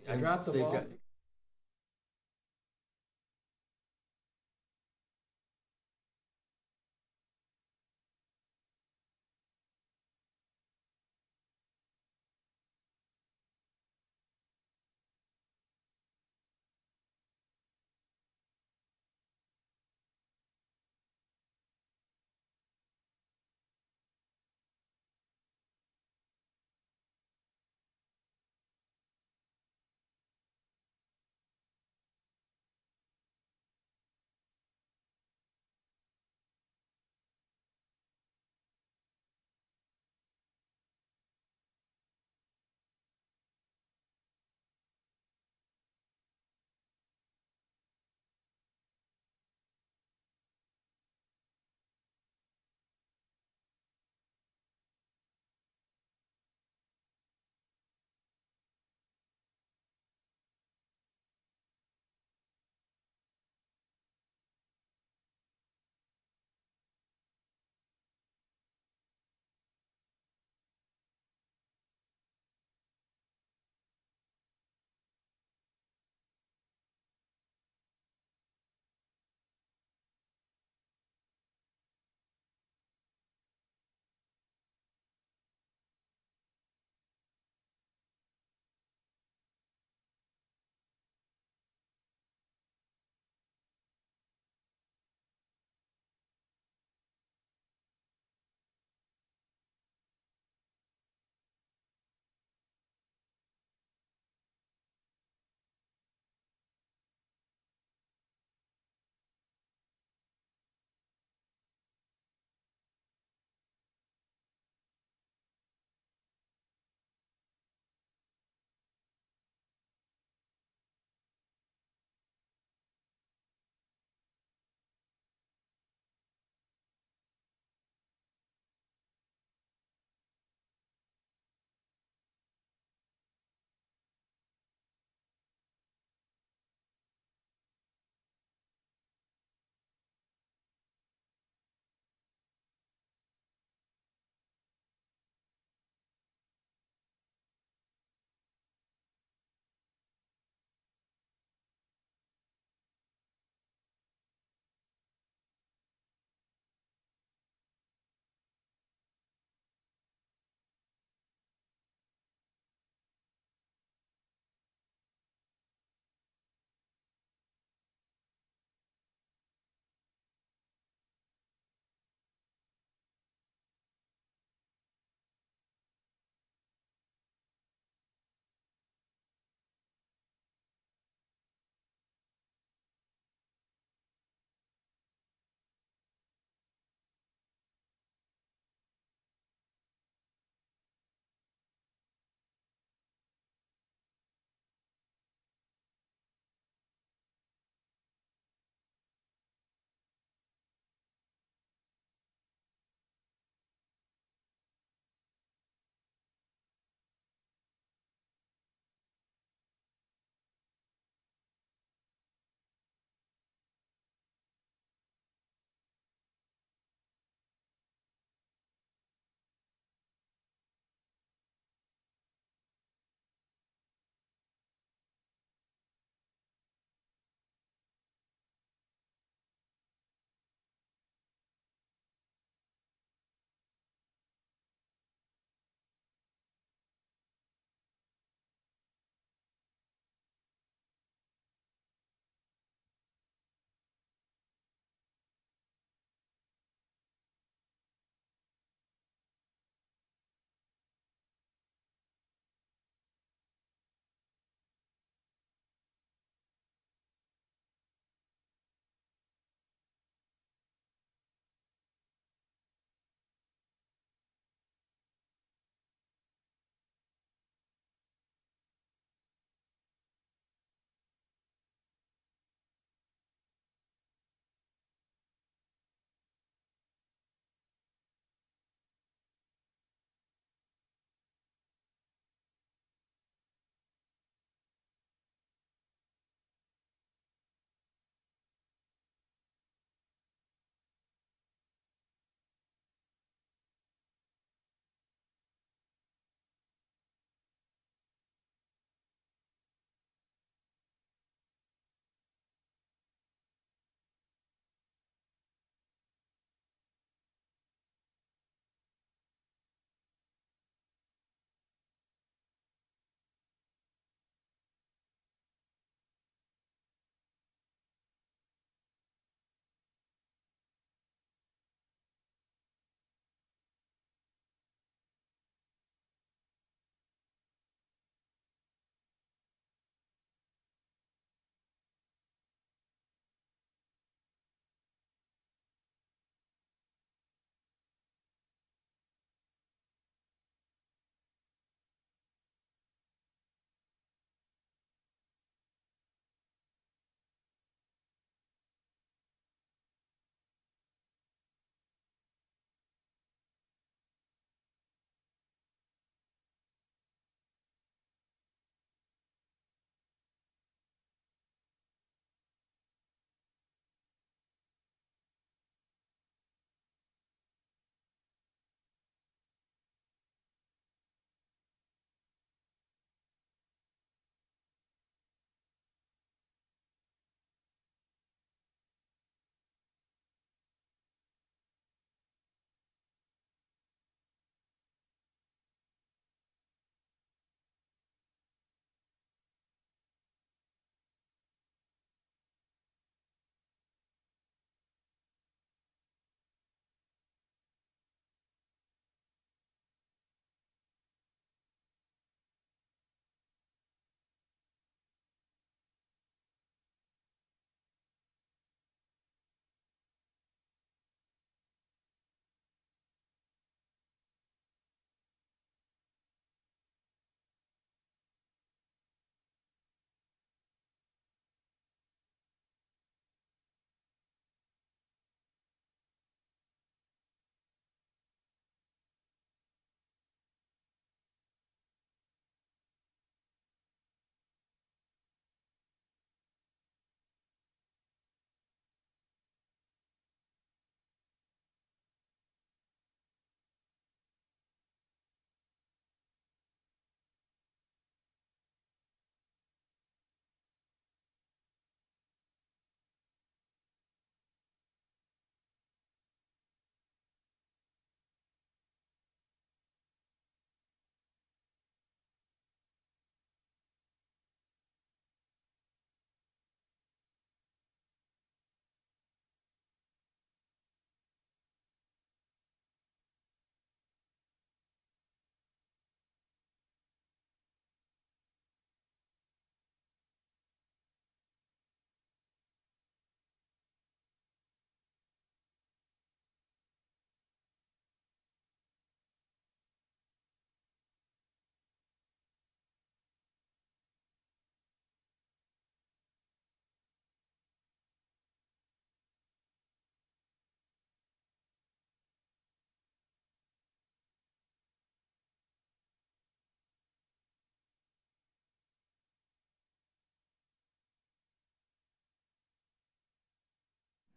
I dropped the they've ball. got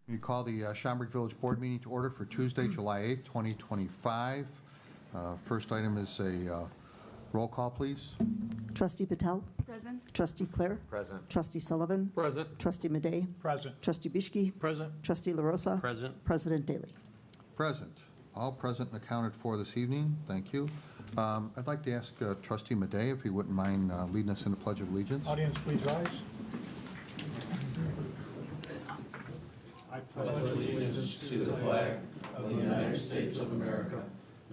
You call the Schaumburg Village Board meeting to order for Tuesday, July 8th, 2025. First item is a roll call, please. Trustee Patel? Present. Trustee Clare? Present. Trustee Sullivan? Present. Trustee Madej? Present. Trustee Bishki? Present. Trustee LaRosa? Present. President Daly. Present. All present and accounted for this evening. Thank you. I'd like to ask Trustee Madej if he wouldn't mind leading us in the Pledge of Allegiance. Audience, please rise. I pledge allegiance to the flag of the United States of America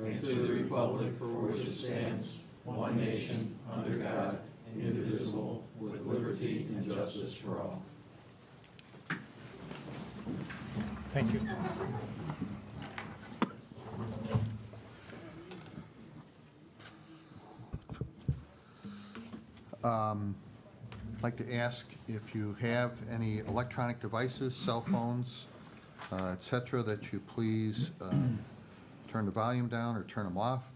and to the republic for which it stands, one nation, under God, indivisible, with liberty and justice for all. Thank you. I'd like to ask if you have any electronic devices, cell phones, etc., that you please turn the volume down or turn them off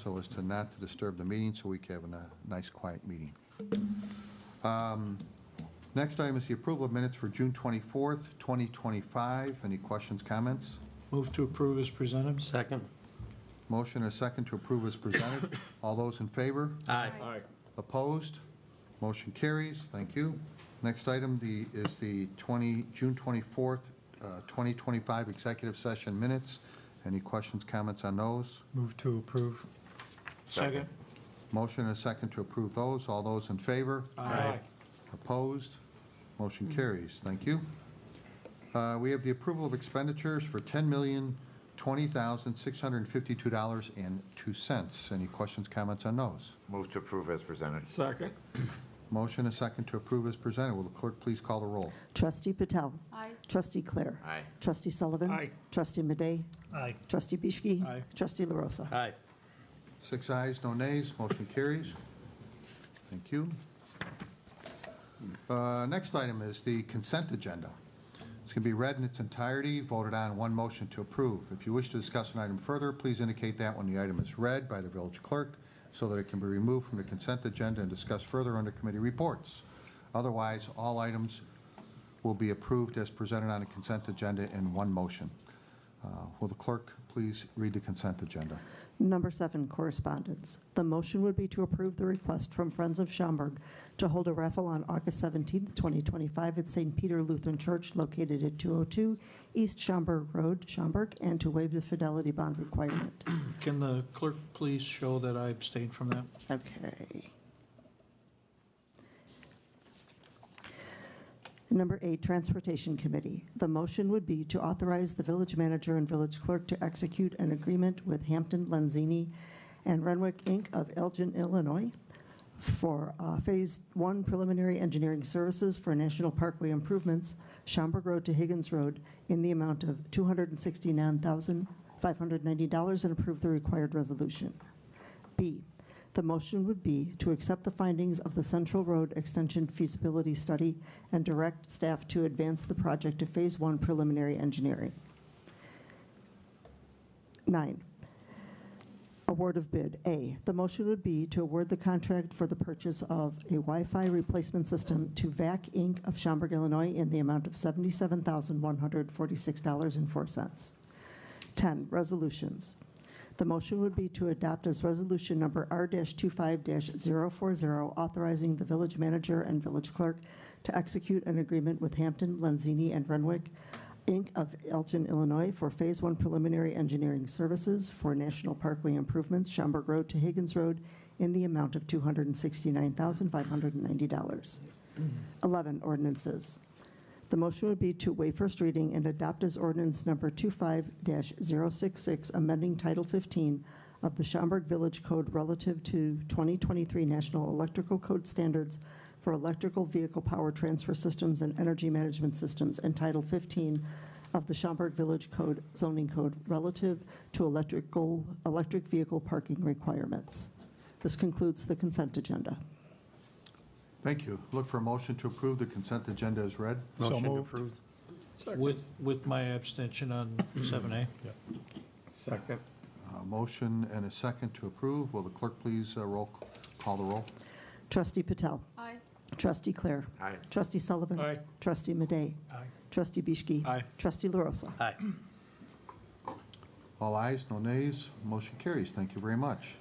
so as to not to disturb the meeting so we can have a nice quiet meeting. Next item is the approval of minutes for June 24th, 2025. Any questions, comments? Move to approve as presented. Second. Motion and a second to approve as presented. All those in favor? Aye. Opposed? Motion carries. Thank you. Next item is the June 24th, 2025 executive session minutes. Any questions, comments on those? Move to approve. Second. Motion and a second to approve those. All those in favor? Aye. Opposed? Motion carries. Thank you. We have the approval of expenditures for $10,020,652.02. Any questions, comments on those? Move to approve as presented. Second. Motion and a second to approve as presented. Will the clerk please call the roll? Trustee Patel? Aye. Trustee Clare? Aye. Trustee Sullivan? Aye. Trustee Madej? Aye. Trustee Bishki? Aye. Trustee LaRosa? Aye. 6 ayes, no nays. Motion carries. Thank you. Next item is the consent agenda. It's going to be read in its entirety, voted on in one motion to approve. If you wish to discuss an item further, please indicate that when the item is read by the village clerk so that it can be removed from the consent agenda and discussed further under committee reports. Otherwise, all items will be approved as presented on the consent agenda in one motion. Will the clerk please read the consent agenda? Number 7, correspondence. The motion would be to approve the request from Friends of Schaumburg to hold a raffle on August 17th, 2025 at St. Peter Lutheran Church located at 202 East Schaumburg Road, Schaumburg, and to waive the fidelity bond requirement. Can the clerk please show that I abstained from that? Okay. Number 8, Transportation Committee. The motion would be to authorize the village manager and village clerk to execute an agreement with Hampton, Lenzini, and Renwick, Inc. of Elgin, Illinois for Phase 1 preliminary engineering services for National Parkway improvements, Schaumburg Road to Higgins Road, in the amount of $269,590 and approve the required resolution. B, the motion would be to accept the findings of the Central Road Extension feasibility study and direct staff to advance the project to Phase 1 preliminary engineering. 9, award of bid. A, the motion would be to award the contract for the purchase of a Wi-Fi replacement system to VAC Inc. of Schaumburg, Illinois in the amount of $77,146.04. 10, resolutions. The motion would be to adopt as resolution number R-25-040, authorizing the village manager and village clerk to execute an agreement with Hampton, Lenzini, and Renwick, Inc. of Elgin, Illinois for Phase 1 preliminary engineering services for National Parkway improvements, Schaumburg Road to Higgins Road, in the amount of $269,590. 11, ordinances. The motion would be to waive first reading and adopt as ordinance number 25-066, amending Title 15 of the Schaumburg Village Code relative to 2023 National Electrical Code Standards for electrical vehicle power transfer systems and energy management systems, and Title 15 of the Schaumburg Village Code zoning code relative to electric vehicle parking requirements. This concludes the consent agenda. Thank you. Look for a motion to approve the consent agenda as read. Motion approved. With my abstention on 7A. Yep. Second. Motion and a second to approve. Will the clerk please call the roll? Trustee Patel? Aye. Trustee Clare. Aye. Trustee Sullivan. Aye. Trustee Madej. Aye. Trustee Bischke. Aye. Trustee LaRosa. Aye. All ayes, no nays, motion carries. Thank you very much.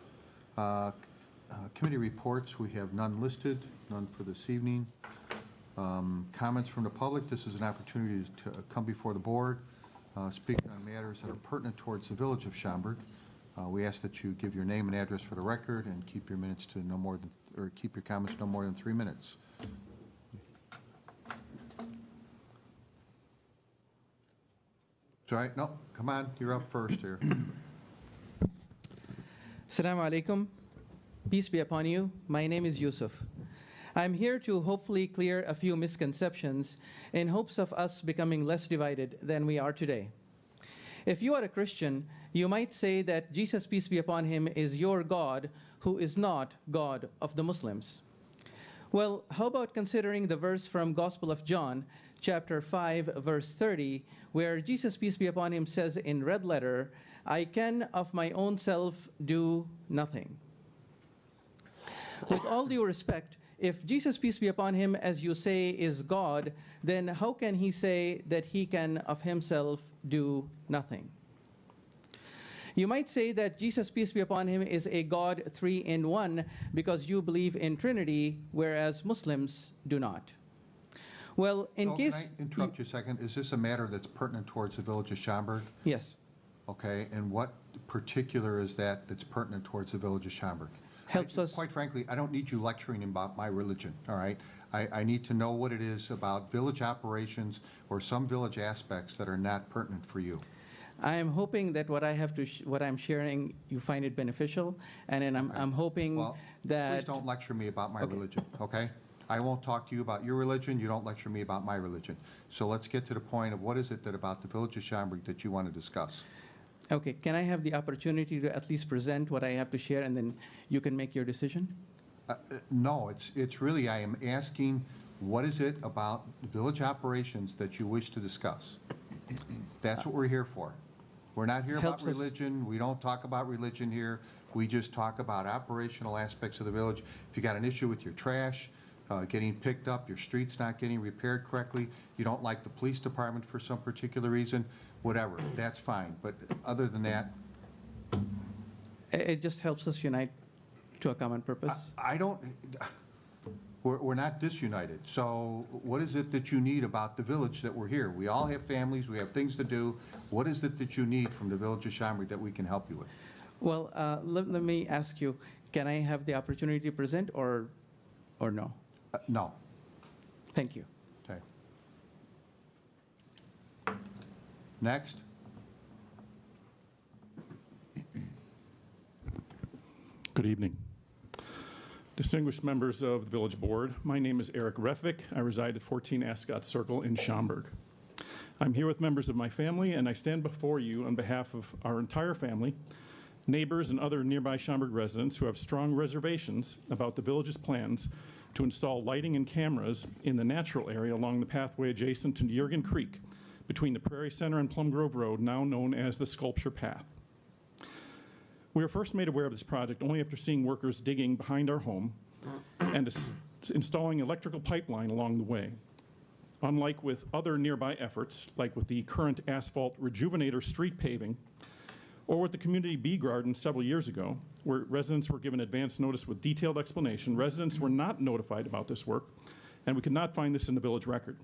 Committee reports, we have none listed, none for this evening. Comments from the public, this is an opportunity to come before the board, speak on matters that are pertinent towards the village of Schaumburg. We ask that you give your name and address for the record and keep your minutes to no more than, or keep your comments no more than 3 minutes. It's all right, no, come on, you're up first here. Assalamu alaikum. Peace be upon you. My name is Yusuf. I'm here to hopefully clear a few misconceptions in hopes of us becoming less divided than we are today. If you are a Christian, you might say that Jesus, peace be upon him, is your God who is not God of the Muslims. Well, how about considering the verse from Gospel of John, chapter 5, verse 30, where Jesus, peace be upon him, says in red letter, "I can of my own self do nothing." With all due respect, if Jesus, peace be upon him, as you say, is God, then how can he say that he can of himself do nothing? You might say that Jesus, peace be upon him, is a God 3 in 1 because you believe in Trinity, whereas Muslims do not. Well, in case... Can I interrupt you a second? Is this a matter that's pertinent towards the village of Schaumburg? Yes. Okay, and what particular is that that's pertinent towards the village of Schaumburg? Helps us... Quite frankly, I don't need you lecturing about my religion, all right? I need to know what it is about village operations or some village aspects that are not pertinent for you. I am hoping that what I have to, what I'm sharing, you find it beneficial, and then I'm hoping Well, that... please don't lecture me about my Okay. religion, okay? I won't talk to you about your religion, you don't lecture me about my religion. So let's get to the point of what is it that about the village of Schaumburg that you want to discuss? Okay, can I have the opportunity to at least present what I have to share, and then you can make your decision? No, it's really, I am asking, what is it about village operations that you wish to discuss? That's what we're here for. We're not here about Helps us- religion. We don't talk about religion here. We just talk about operational aspects of the village. If you got an issue with your trash getting picked up, your streets not getting repaired correctly, you don't like the police department for some particular reason, whatever, that's fine. But other than that, It just helps us unite to a common purpose. I don't, we're not disunited. So what is it that you need about the village that we're here? We all have families, we have things to do. What is it that you need from the village of Schaumburg that we can help you with? Well, let me ask you, can I have the opportunity to present or no? No. Thank you. Okay. Next. Good evening. Distinguished members of the Village Board, my name is Eric Refvik. I reside at 14 Ascot Circle in Schaumburg. I'm here with members of my family, and I stand before you on behalf of our entire family, neighbors, and other nearby Schaumburg residents who have strong reservations about the village's plans to install lighting and cameras in the natural area along the pathway adjacent to Jurgen Creek between the Prairie Center and Plum Grove Road, now known as the Sculpture Path. We were first made aware of this project only after seeing workers digging behind our home and installing electrical pipeline along the way. Unlike with other nearby efforts, like with the current asphalt rejuvenator street paving, or with the community bee garden several years ago, where residents were given advance notice with detailed explanation, residents were not notified about this work, and we could not find this in the village record.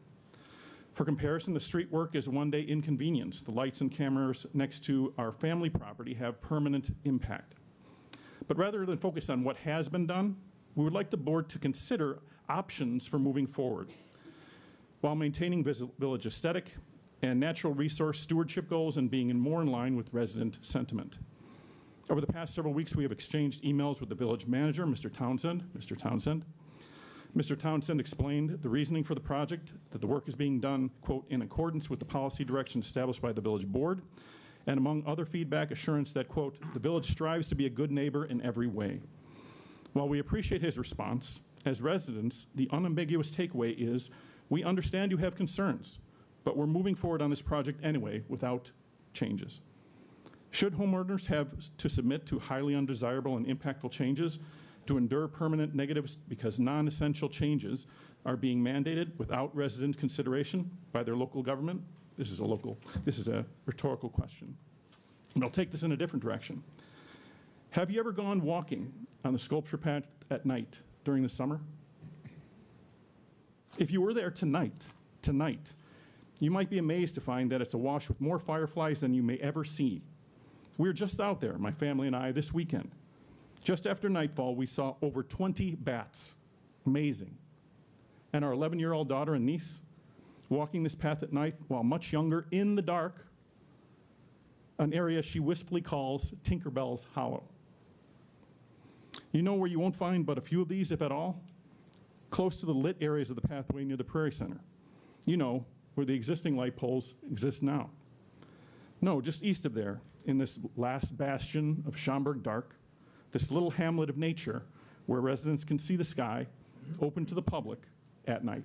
For comparison, the street work is a one-day inconvenience. The lights and cameras next to our family property have permanent impact. But rather than focus on what has been done, we would like the board to consider options for moving forward while maintaining village aesthetic and natural resource stewardship goals and being more in line with resident sentiment. Over the past several weeks, we have exchanged emails with the village manager, Mr. Townsend. Mr. Townsend explained the reasoning for the project, that the work is being done, quote, in accordance with the policy direction established by the village board, and among other feedback, assurance that, quote, the village strives to be a good neighbor in every way. While we appreciate his response, as residents, the unambiguous takeaway is, we understand you have concerns, but we're moving forward on this project anyway without changes. Should homeowners have to submit to highly undesirable and impactful changes to endure permanent negatives because non-essential changes are being mandated without resident consideration by their local government? This is a rhetorical question. And I'll take this in a different direction. Have you ever gone walking on the sculpture path at night during the summer? If you were there tonight, you might be amazed to find that it's awash with more fireflies than you may ever see. We were just out there, my family and I, this weekend. Just after nightfall, we saw over 20 bats. Amazing. And our 11-year-old daughter and niece walking this path at night while much younger in the dark, an area she wistfully calls Tinkerbell's Hollow. You know where you won't find but a few of these, if at all? Close to the lit areas of the pathway near the Prairie Center. You know, where the existing light poles exist now. No, just east of there, in this last bastion of Schaumburg dark, this little hamlet of nature where residents can see the sky open to the public at night.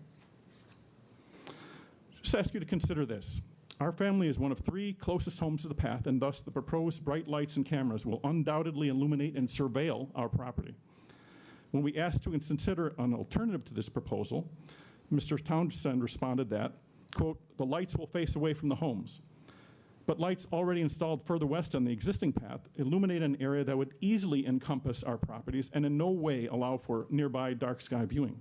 Just ask you to consider this. Our family is one of 3 closest homes to the path, and thus the proposed bright lights and cameras will undoubtedly illuminate and surveil our property. When we asked to consider an alternative to this proposal, Mr. Townsend responded that, quote, the lights will face away from the homes, but lights already installed further west on the existing path illuminate an area that would easily encompass our properties and in no way allow for nearby dark sky viewing.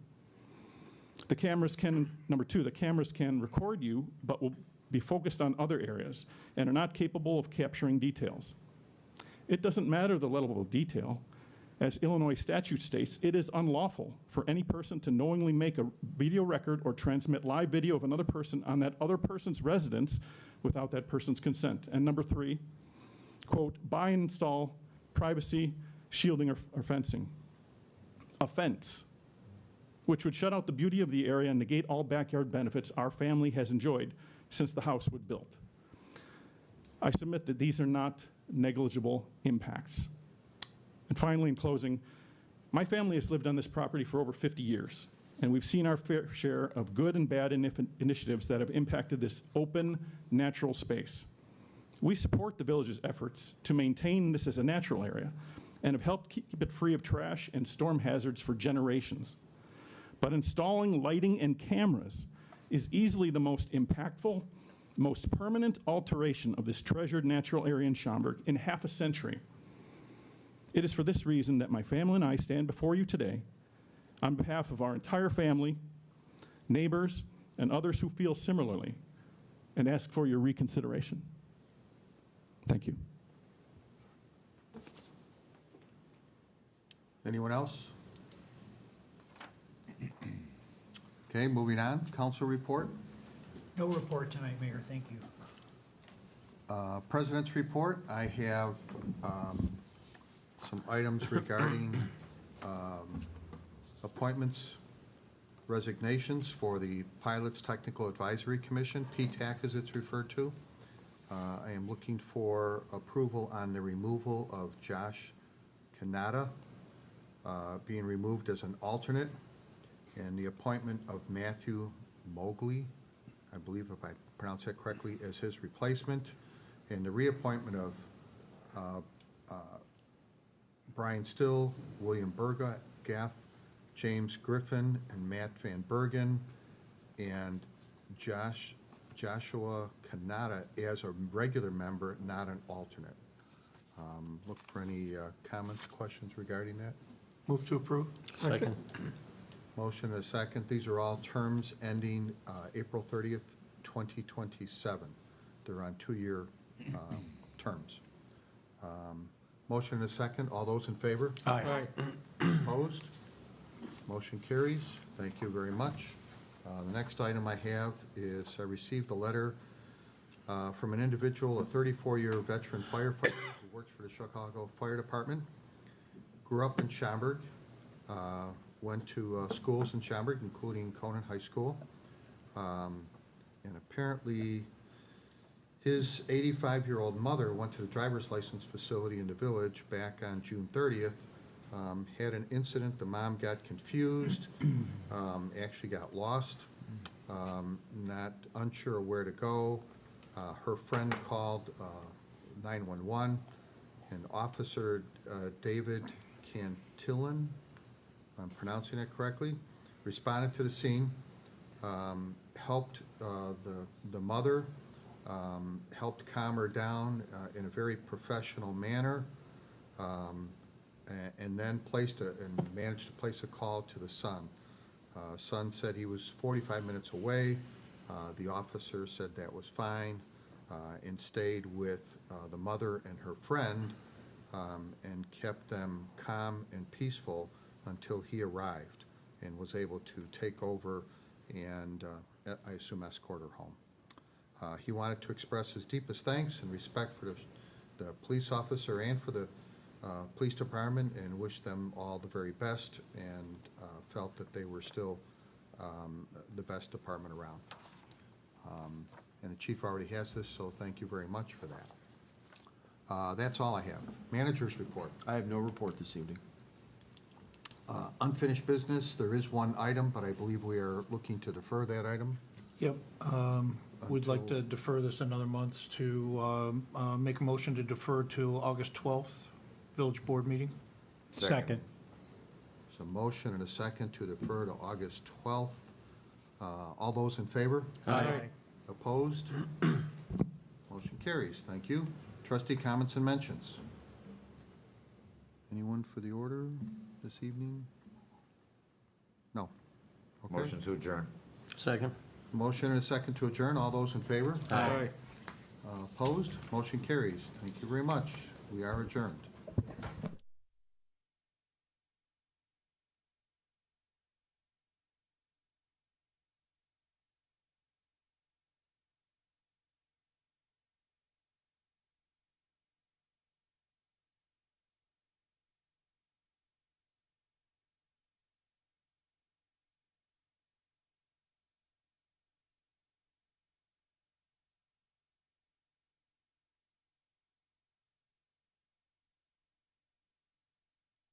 The cameras can, number 2, the cameras can record you, but will be focused on other areas and are not capable of capturing details. It doesn't matter the level of detail. As Illinois statute states, it is unlawful for any person to knowingly make a video record or transmit live video of another person on that other person's residence without that person's consent. And number 3, quote, buy and install privacy, shielding, or fencing. A fence, which would shut out the beauty of the area and negate all backyard benefits our family has enjoyed since the house was built. I submit that these are not negligible impacts. And finally, in closing, my family has lived on this property for over 50 years, and we've seen our fair share of good and bad initiatives that have impacted this open, natural space. We support the village's efforts to maintain this as a natural area and have helped keep it free of trash and storm hazards for generations. But installing lighting and cameras is easily the most impactful, most permanent alteration of this treasured natural area in Schaumburg in half a century. It is for this reason that my family and I stand before you today on behalf of our entire family, neighbors, and others who feel similarly, and ask for your reconsideration. Thank you. Anyone else? Okay, moving on. Council report. No report tonight, Mayor. Thank you. President's report. I have some items regarding appointments, resignations for the Pilots Technical Advisory Commission, PTAC as it's referred to. I am looking for approval on the removal of Josh Kanata, being removed as an alternate, and the appointment of Matthew Mowgli, I believe if I pronounce that correctly, as his replacement, and the reappointment of Brian Still, William Bergaff, James Griffin, and Matt Van Bergen, and Joshua Kanata as a regular member, not an alternate. Look for any comments, questions regarding that. Move to approve. Second. Motion and a second. These are all terms ending April 30th, 2027. They're on 2-year terms. Motion and a second. All those in favor? Aye. Opposed? Motion carries. Thank you very much. The next item I have is I received a letter from an individual, a 34-year veteran firefighter who works for the Chicago Fire Department. Grew up in Schaumburg, went to schools in Schaumburg, including Conant High School. And apparently his 85-year-old mother went to the driver's license facility in the village back on June 30th, had an incident. The mom got confused, actually got lost, not unsure where to go. Her friend called 911, and Officer David Cantillan I'm pronouncing it correctly, responded to the scene, helped the mother, helped calm her down in a very professional manner, and then managed to place a call to the son. Son said he was 45 minutes away. The officer said that was fine, and stayed with the mother and her friend, and kept them calm and peaceful until he arrived and was able to take over and, I assume, escort her home. He wanted to express his deepest thanks and respect for the police officer and for the police department, and wish them all the very best, and felt that they were still the best department around. And the chief already has this, so thank you very much for that. That's all I have. Manager's report. I have no report this evening. Unfinished business, there is one item, but I believe we are looking to defer that item. Yep. We'd like to defer this another month to make a motion to defer to August 12th, Village Board meeting. Second. So motion and a second to defer to August 12th. All those in favor? Aye. Opposed? Motion carries. Thank you. Trustee comments and mentions. Anyone for the order this evening? No. Okay. Motion to adjourn. Second. Motion and a second to adjourn. All those in favor? Aye. Opposed? Motion carries. Thank you very much. We are adjourned.